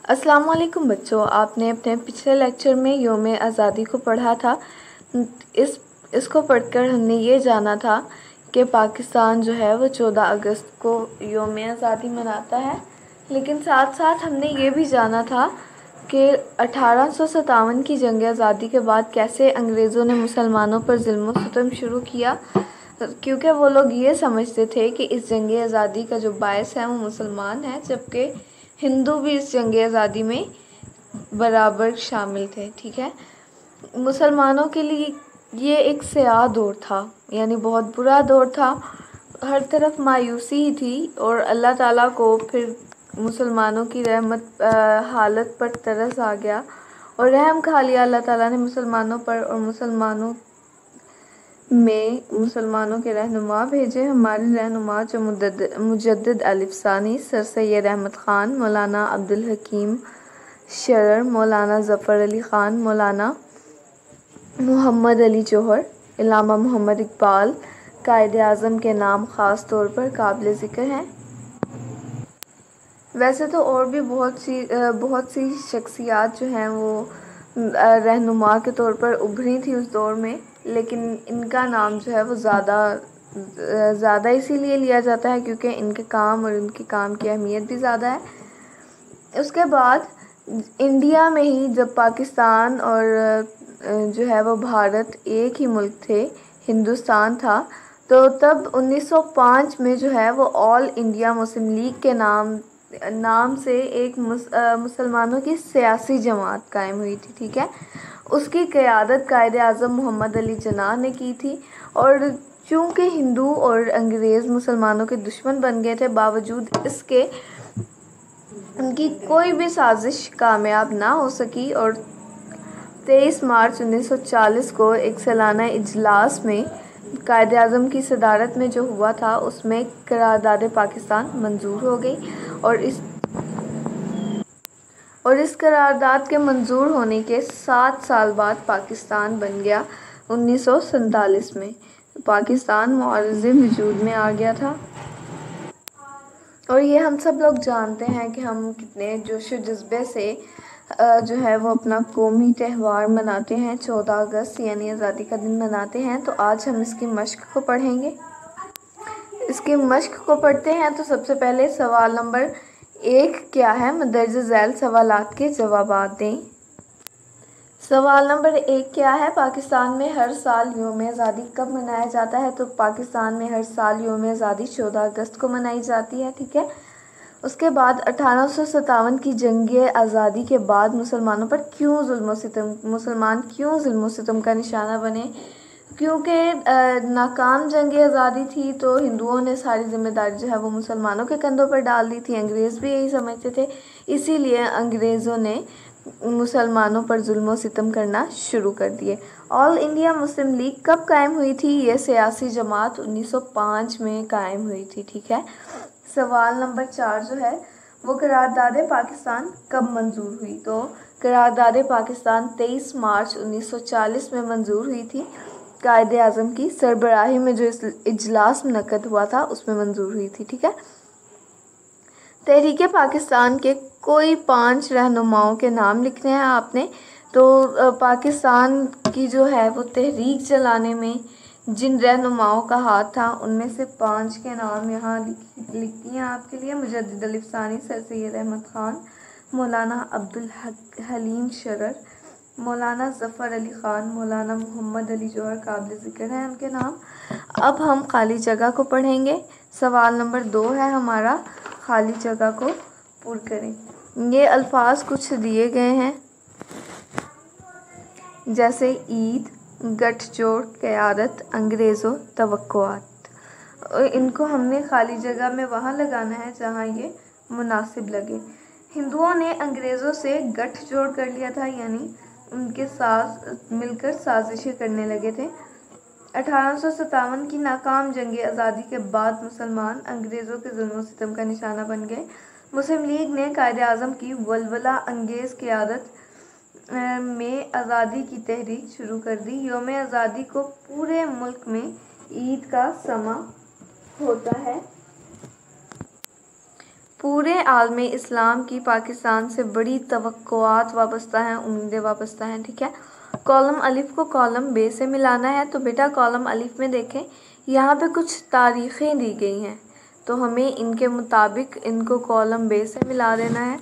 अस्सलाम वालेकुम बच्चों, आपने अपने पिछले लेक्चर में यौम आज़ादी को पढ़ा था। इसको पढ़कर हमने ये जाना था कि पाकिस्तान जो है वो 14 अगस्त को यौम आज़ादी मनाता है। लेकिन साथ साथ हमने ये भी जाना था कि 1857 की जंग आज़ादी के बाद कैसे अंग्रेज़ों ने मुसलमानों पर जुल्म व सितम शुरू किया, क्योंकि वो लोग ये समझते थे कि इस जंग आज़ादी का जो बायस है वो मुसलमान है, जबकि हिंदू भी इस जंग आज़ादी में बराबर शामिल थे। ठीक है, मुसलमानों के लिए ये एक स्याह दौर था, यानी बहुत बुरा दौर था। हर तरफ मायूसी ही थी और अल्लाह ताला को फिर मुसलमानों की रहमत हालत पर तरस आ गया और रहम खा लिया अल्लाह ताला ने मुसलमानों पर, और मुसलमानों के रहनुमा भेजे। हमारे रहनुमा जो मुजद्दिद अलिफ़सानी, सर सैयद अहमद ख़ान, मौलाना अब्दुल हकीम शरर, मौलाना ज़फ़र अली ख़ान, मौलाना मोहम्मद अली जौहर, इल्लामा मोहम्मद इकबाल कायदे आज़म के नाम ख़ास तौर पर काबिल ज़िक्र हैं। वैसे तो और भी बहुत सी शख्सियात जो हैं वो रहनुमा के तौर पर उभरी थी उस दौर में, लेकिन इनका नाम जो है वो ज़्यादा इसीलिए लिया जाता है क्योंकि इनके काम और इनके काम की अहमियत भी ज़्यादा है। उसके बाद इंडिया में ही जब पाकिस्तान और जो है वो भारत एक ही मुल्क थे, हिंदुस्तान था, तो तब 1905 में जो है वो ऑल इंडिया मुस्लिम लीग के नाम से एक मुसलमानों की सियासी जमात कायम हुई थी। ठीक है, उसकी क़यादत कायदे आज़म मोहम्मद अली जिन्ना ने की थी। और चूँकि हिंदू और अंग्रेज़ मुसलमानों के दुश्मन बन गए थे, बावजूद इसके उनकी कोई भी साजिश कामयाब ना हो सकी और 23 मार्च 1940 को एक सालाना इजलास में कायदे आज़म की सदारत में जो हुआ था उसमें करारदाद पाकिस्तान मंजूर हो गई और इस करारदाद के मंजूर होने के 7 साल बाद पाकिस्तान बन गया। 1947 में पाकिस्तान मुआज़ वजूद में आ गया था। और ये हम सब लोग जानते हैं कि हम कितने जोश व जज्बे से जो है वो अपना कौमी त्यौहार मनाते हैं, 14 अगस्त यानी आज़ादी का दिन मनाते हैं। तो आज हम इसकी मश्क को पढ़ेंगे। इसकी मश्क को पढ़ते हैं तो सबसे पहले सवाल नंबर 1 क्या है, मदरज झैल सवालात के जवाबात दें। सवाल नंबर 1 क्या है, पाकिस्तान में हर साल यौम आज़ादी कब मनाया जाता है? तो पाकिस्तान में हर साल यौम आज़ादी 14 अगस्त को मनाई जाती है। ठीक है, उसके बाद 1857 की जंग आज़ादी के बाद मुसलमान क्यों जुल्म सितम का निशाना बने? क्योंकि नाकाम जंग आज़ादी थी तो हिंदुओं ने सारी जिम्मेदारी जो है वो मुसलमानों के कंधों पर डाल दी थी। अंग्रेज़ भी यही समझते थे, इसीलिए अंग्रेज़ों ने मुसलमानों पर जुल्म सितम करना शुरू कर दिए। ऑल इंडिया मुस्लिम लीग कब कायम हुई थी? ये सियासी जमात 1905 में कायम हुई थी। ठीक है, सवाल नंबर 4 जो है वो करारदाद पाकिस्तान कब मंजूर हुई? तो करारदाद पाकिस्तान 23 मार्च 1940 में मंजूर हुई थी। कायदे आज़म की सरबराही में जो इजलास मुनक्कद हुआ था उसमें मंजूर हुई थी। ठीक है, तहरीक पाकिस्तान के कोई 5 रहनुमाओं के नाम लिखने हैं आपने। तो पाकिस्तान की जो है वो तहरीक चलाने में जिन रहनुमाओं का हाथ था उनमें से 5 के नाम यहाँ लिखती हैं आपके लिए। मुजद्दिद अलिफ़सानी, सर सैयद अहमद ख़ान, मौलाना अब्दुल हलीम शरर, मौलाना ज़फ़र अली ख़ान, मौलाना मोहम्मद अली जौहर काबिल ज़िक्र हैं उनके नाम। अब हम खाली जगह को पढ़ेंगे। सवाल नंबर 2 है हमारा, खाली जगह को पूर्ण करें। ये अल्फाज कुछ दिए गए हैं जैसे ईद, गठजोड़, क़यादत, अंग्रेज़ों, तवक्कुआत। इनको हमने खाली जगह में वहाँ लगाना है जहाँ ये मुनासिब लगे। हिंदुओं ने अंग्रेज़ों से गठजोड़ कर लिया था, यानी उनके साथ मिलकर साजिशें करने लगे थे। 1857 की नाकाम जंग आज़ादी के बाद मुसलमान अंग्रेज़ों के जुल्म सितम का निशाना बन गए। मुस्लिम लीग ने कायदे आज़म की वलवला अंगेज़ क़यादत में आज़ादी की तहरीक शुरू कर दी। यौम आज़ादी को पूरे मुल्क में ईद का समा होता है। पूरे आलम इस्लाम की पाकिस्तान से बड़ी तवक्कुआत वाबस्ता हैं, उम्मीदें वाबस्ता हैं। ठीक है, कॉलम अलिफ को कॉलम बे से मिलाना है। तो बेटा कॉलम अलिफ में देखें, यहाँ पे कुछ तारीख़ें दी गई हैं, तो हमें इनके मुताबिक इनको कॉलम बे से मिला देना है।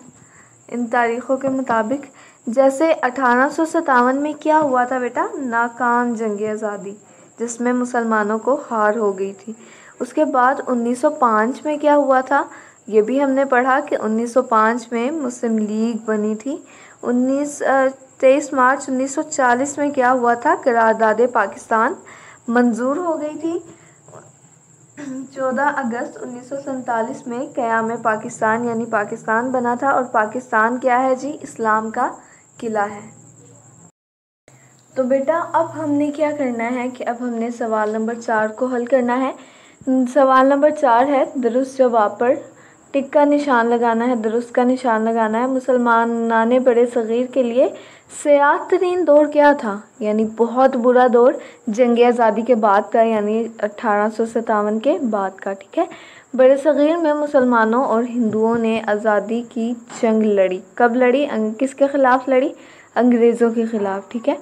इन तारीख़ों के मुताबिक जैसे 1857 में क्या हुआ था बेटा, नाकाम जंग आज़ादी, जिसमें मुसलमानों को हार हो गई थी। उसके बाद 1905 में क्या हुआ था, ये भी हमने पढ़ा कि 1905 में मुस्लिम लीग बनी थी। 23 मार्च 1940 में क्या हुआ था, करारदाद पाकिस्तान मंजूर हो गई थी। 14 अगस्त 1947 में क़याम पाकिस्तान यानी पाकिस्तान बना था। और पाकिस्तान क्या है जी, इस्लाम का किला है। तो बेटा अब हमने क्या करना है कि अब हमने सवाल नंबर 4 को हल करना है। सवाल नंबर 4 है, दुरुस्त जवाब पर टिक का निशान लगाना है, दुरुस्त का निशान लगाना है। मुसलमानाने बड़े सग़ीर के लिए सयाह तरीन दौर क्या था, यानी बहुत बुरा दौर जंग आज़ादी के बाद का, यानी 1857 के बाद का। ठीक है, बड़े सग़ीर में मुसलमानों और हिंदुओं ने आज़ादी की जंग लड़ी। कब लड़ी, किसके ख़िलाफ़ लड़ी, अंग्रेज़ों के ख़िलाफ़। ठीक है,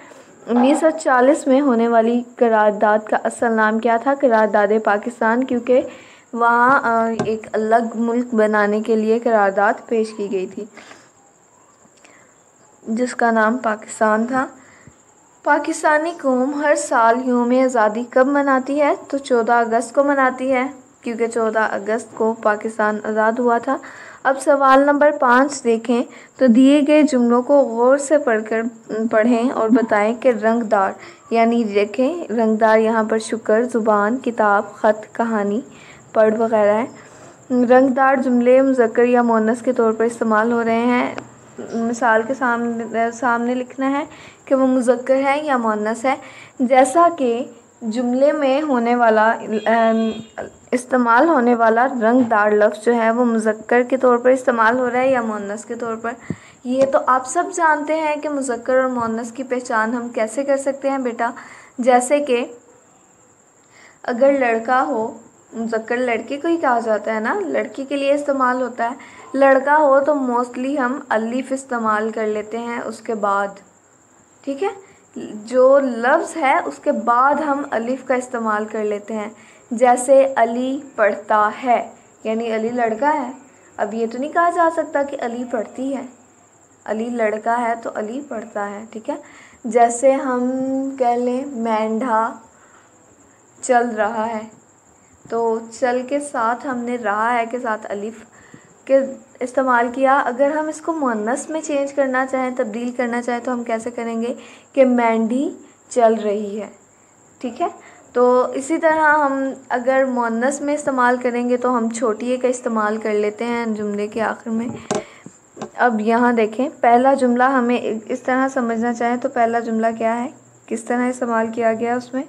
1940 में होने वाली करारदाद का असल नाम क्या था, करारदाद पाकिस्तान, क्योंकि वहाँ एक अलग मुल्क बनाने के लिए करारदाद पेश की गई थी जिसका नाम पाकिस्तान था। पाकिस्तानी कौम हर साल यौम आज़ादी कब मनाती है, तो 14 अगस्त को मनाती है, क्योंकि 14 अगस्त को पाकिस्तान आज़ाद हुआ था। अब सवाल नंबर 5 देखें, तो दिए गए जुमलों को गौर से पढ़ें और बताएं कि रंगदार, यानी देखें रंगदार यहाँ पर शुक्र, ज़ुबान, किताब, ख़त, कहानी, पढ़ वगैरह है। रंगदार जुमले मुज़क्कर या मुअन्नस के तौर पर इस्तेमाल हो रहे हैं। मिसाल के सामने लिखना है कि वो मुज़क्कर है या मुअन्नस है। जैसा कि जुमले में होने वाला इस्तेमाल होने वाला रंगदार लफ्ज़ जो है वो मुज़क्कर के तौर पर इस्तेमाल हो रहा है या मुअन्नस के तौर पर। ये तो आप सब जानते हैं कि मुज़क्कर और मुअन्नस की पहचान हम कैसे कर सकते हैं बेटा। जैसे कि अगर लड़का हो, मुज़क्कर लड़के को ही कहा जाता है ना, लड़की के लिए इस्तेमाल होता है। लड़का हो तो मोस्टली हम अलिफ इस्तेमाल कर लेते हैं उसके बाद। ठीक है, जो लफ्ज़ है उसके बाद हम अलिफ का इस्तेमाल कर लेते हैं। जैसे अली पढ़ता है, यानी अली लड़का है। अब ये तो नहीं कहा जा सकता कि अली पढ़ती है, अली लड़का है तो अली पढ़ता है। ठीक है, जैसे हम कह लें मेंढा चल रहा है, तो चल के साथ हमने रहा है के साथ अलिफ के इस्तेमाल किया। अगर हम इसको मुअन्नस में चेंज करना चाहें, तब्दील करना चाहें, तो हम कैसे करेंगे कि मेंढी चल रही है। ठीक है, तो इसी तरह हम अगर मुअन्नस में इस्तेमाल करेंगे तो हम छोटी ए का इस्तेमाल कर लेते हैं जुमले के आखिर में। अब यहाँ देखें, पहला जुमला हमें इस तरह समझना चाहें तो पहला जुमला क्या है, किस तरह इस्तेमाल किया गया, उसमें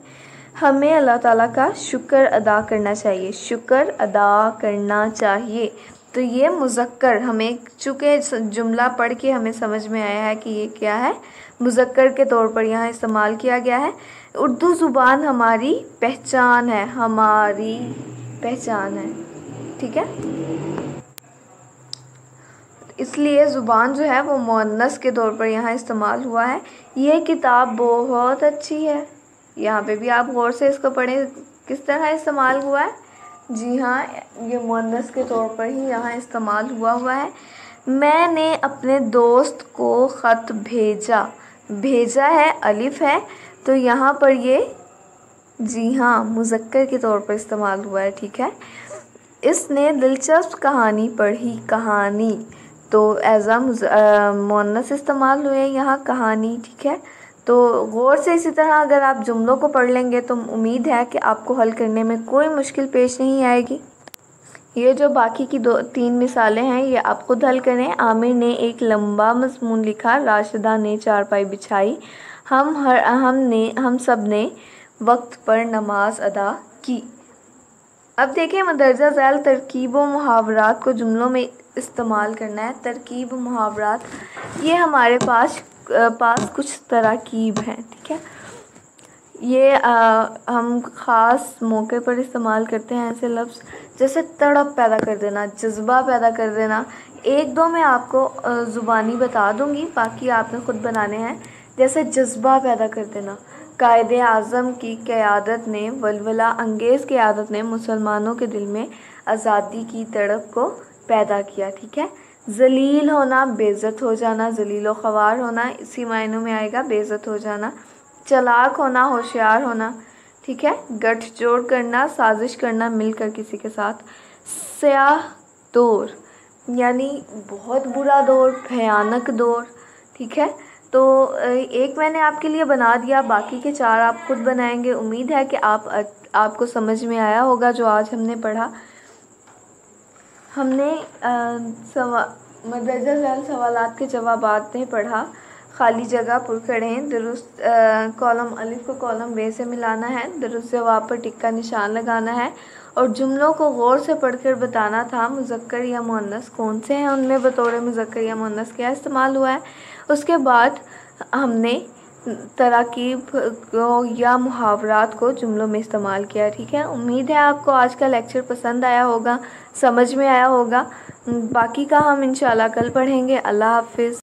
हमें अल्लाह ताला का शुक्र अदा करना चाहिए, शुक्र अदा करना चाहिए। तो ये मुज़क्कर, हमें चूँकि जुमला पढ़ के हमें समझ में आया है कि ये क्या है, मुज़क्कर के तौर पर यहाँ इस्तेमाल किया गया है। उर्दू ज़ुबान हमारी पहचान है, हमारी पहचान है। ठीक है, इसलिए ज़ुबान जो है वो मुअन्नस के तौर पर यहाँ इस्तेमाल हुआ है। ये किताब बहुत अच्छी है, यहाँ पे भी आप गौर से इसको पढ़ें किस तरह इस्तेमाल हुआ है। जी हाँ, ये मुअन्नस के तौर पर ही यहाँ इस्तेमाल हुआ है। मैंने अपने दोस्त को ख़त भेजा, भेजा है अलिफ है, तो यहाँ पर ये जी हाँ मुज़क्कर के तौर पर इस्तेमाल हुआ है। ठीक है, इसने दिलचस्प कहानी पढ़ी, कहानी तो एज़ आ मुअन्नस इस्तेमाल हुए यहाँ कहानी। ठीक है, तो गौर से इसी तरह अगर आप जुमलों को पढ़ लेंगे तो उम्मीद है कि आपको हल करने में कोई मुश्किल पेश नहीं आएगी। ये जो बाकी की 2-3 मिसालें हैं ये आप खुद हल करें। आमिर ने एक लंबा मज़मून लिखा, राशिदा ने चारपाई बिछाई, हम सब ने वक्त पर नमाज अदा की। अब देखें, मदरजा ज़ैल तरकीब व मुहावरात को जुमलों में इस्तेमाल करना है। तरकीब मुहावरात, ये हमारे पास कुछ तरकीब हैं। ठीक है, ये हम ख़ास मौके पर इस्तेमाल करते हैं ऐसे लफ्ज़ जैसे तड़प पैदा कर देना, जज्बा पैदा कर देना। एक दो मैं आपको ज़ुबानी बता दूँगी, बाकी आपने ख़ुद बनाने हैं। जैसे जज्बा पैदा कर देना, कायदे आज़म की क़यादत ने, वलवला अंगेज़ क़यादत ने मुसलमानों के दिल में आज़ादी की तड़प को पैदा किया। ठीक है। ज़लील होना, बेइज़्ज़त हो जाना, ज़लील व ख़वार होना इसी मायनों में आएगा, बेइज़्ज़त हो जाना। चालाक होना, होशियार होना। ठीक है। गठजोड़ करना, साजिश करना मिलकर किसी के साथ। स्याह दौर यानी बहुत बुरा दौर, भयानक दौर। ठीक है। तो एक मैंने आपके लिए बना दिया, बाकी के 4 आप खुद बनाएंगे। उम्मीद है कि आपको समझ में आया होगा जो आज हमने पढ़ा। हमने मदरजा ज़ैल सवालात के जवाबात में पढ़ा। खाली जगह पुर करें, दुरुस्त कॉलम अलिफ को कॉलम बे से मिलाना है, दुरुस्त जवाब पर टिक का निशान लगाना है और जुमलों को गौर से पढ़कर बताना था मुज़क्कर या मुअन्नस कौन से हैं, उनमें बतौर मुज़क्कर या मुअन्नस क्या इस्तेमाल हुआ है। उसके बाद हमने तराकीब या मुहावरात को जुमलों में इस्तेमाल किया। ठीक है। उम्मीद है आपको आज का लेक्चर पसंद आया होगा, समझ में आया होगा। बाकी का हम इंशाल्लाह कल पढ़ेंगे। अल्लाह हाफ़िज़।